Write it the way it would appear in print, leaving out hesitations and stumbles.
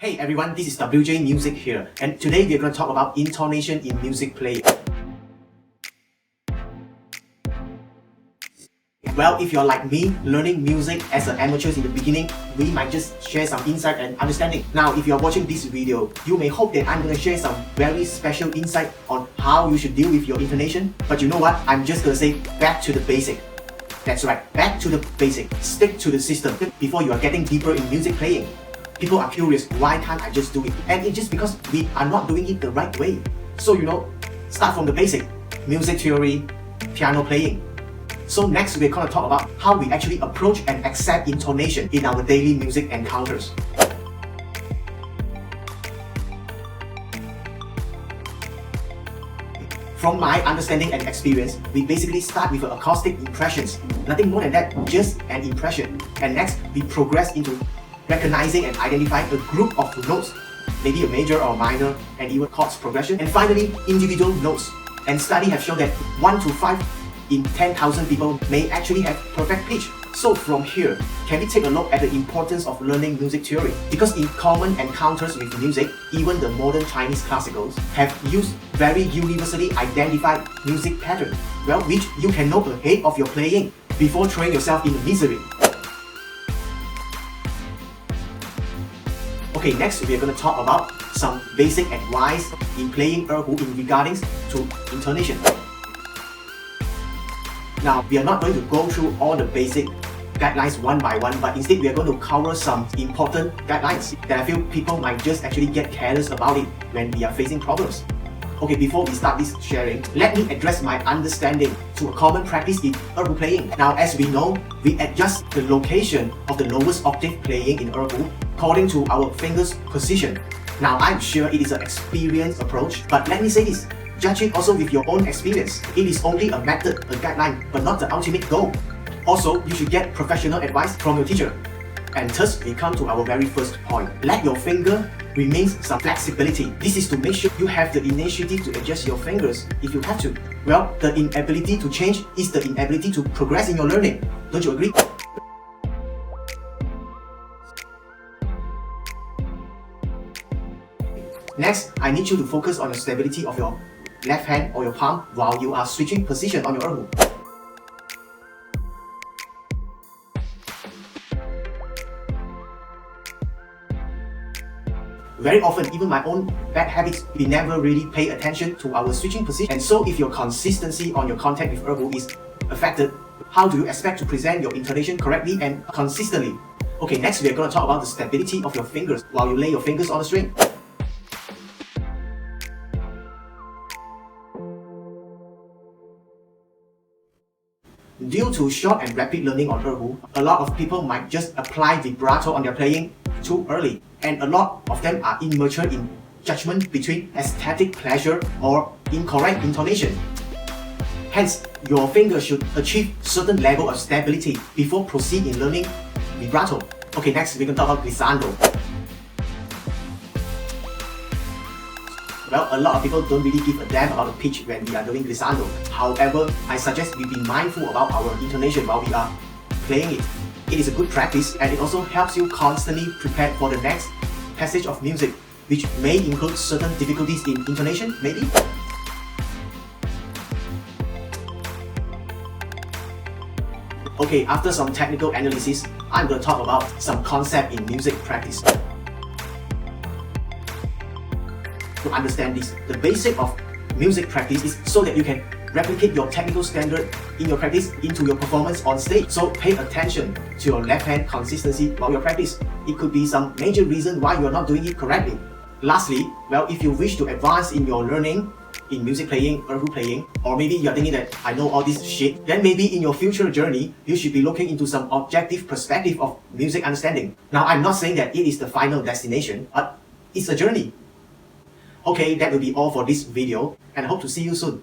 Hey everyone, this is WJ Music here, and today we're going to talk about intonation in music playing. Well, if you're like me, learning music as an amateur in the beginning, we might just share some insight and understanding. Now, if you're watching this video, you may hope that I'm going to share some very special insight on how you should deal with your intonation. But you know what? I'm just going to say back to the basic. That's right, back to the basic. Stick to the system before you are getting deeper in music playing. People are curious, why can't I just do it? And it's just because we are not doing it the right way. So start from the basic. Music theory, piano playing. So next we're going to talk about how we actually approach and accept intonation in our daily music encounters. From my understanding and experience, we basically start with acoustic impressions. Nothing more than that, just an impression. And next, we progress into recognizing and identifying a group of notes, maybe a major or minor, and even chords progression. And finally, individual notes. And studies have shown that 1 to 5 in 10,000 people may actually have perfect pitch. So from here, can we take a look at the importance of learning music theory? Because in common encounters with music, even the modern Chinese classicals have used very universally identified music patterns, well, which you can know ahead of your playing before throwing yourself into misery. Okay, next we're going to talk about some basic advice in playing Erhu in regarding to intonation. Now, we are not going to go through all the basic guidelines one by one, but instead we are going to cover some important guidelines that I feel people might just actually get careless about it when we are facing problems. Okay, before we start this sharing, let me address my understanding to a common practice in Erhu playing. Now, as we know, we adjust the location of the lowest octave playing in Erhu according to our fingers' position. Now, I'm sure it is an experienced approach, but let me say this, judge it also with your own experience. It is only a method, a guideline, but not the ultimate goal. Also, you should get professional advice from your teacher. And thus, we come to our very first point. Let your finger remain some flexibility. This is to make sure you have the initiative to adjust your fingers if you have to. Well, the inability to change is the inability to progress in your learning. Don't you agree? Next, I need you to focus on the stability of your left hand or your palm while you are switching position on your Erhu. Very often, even my own bad habits, we never really pay attention to our switching position. And so if your consistency on your contact with Erhu is affected, how do you expect to present your intonation correctly and consistently? Okay, next we are going to talk about the stability of your fingers while you lay your fingers on the string. Due to short and rapid learning on Erhu, a lot of people might just apply vibrato on their playing too early, and a lot of them are immature in judgment between aesthetic pleasure or incorrect intonation. Hence, your fingers should achieve certain level of stability before proceed in learning vibrato. Okay, next we can talk about glissando. Well, a lot of people don't really give a damn about the pitch when we are doing glissando. However, I suggest we be mindful about our intonation while we are playing it. It is a good practice, and it also helps you constantly prepare for the next passage of music, which may include certain difficulties in intonation, maybe. Okay, after some technical analysis, I'm going to talk about some concept in music practice. To understand this, the basic of music practice is so that you can replicate your technical standard in your practice into your performance on stage. So pay attention to your left hand consistency while you practice. It could be some major reason why you are not doing it correctly. Lastly, well, if you wish to advance in your learning in music playing, Erhu playing, or maybe you're thinking that I know all this shit, then maybe in your future journey, you should be looking into some objective perspective of music understanding. Now, I'm not saying that it is the final destination, but it's a journey. Okay, that will be all for this video, and I hope to see you soon.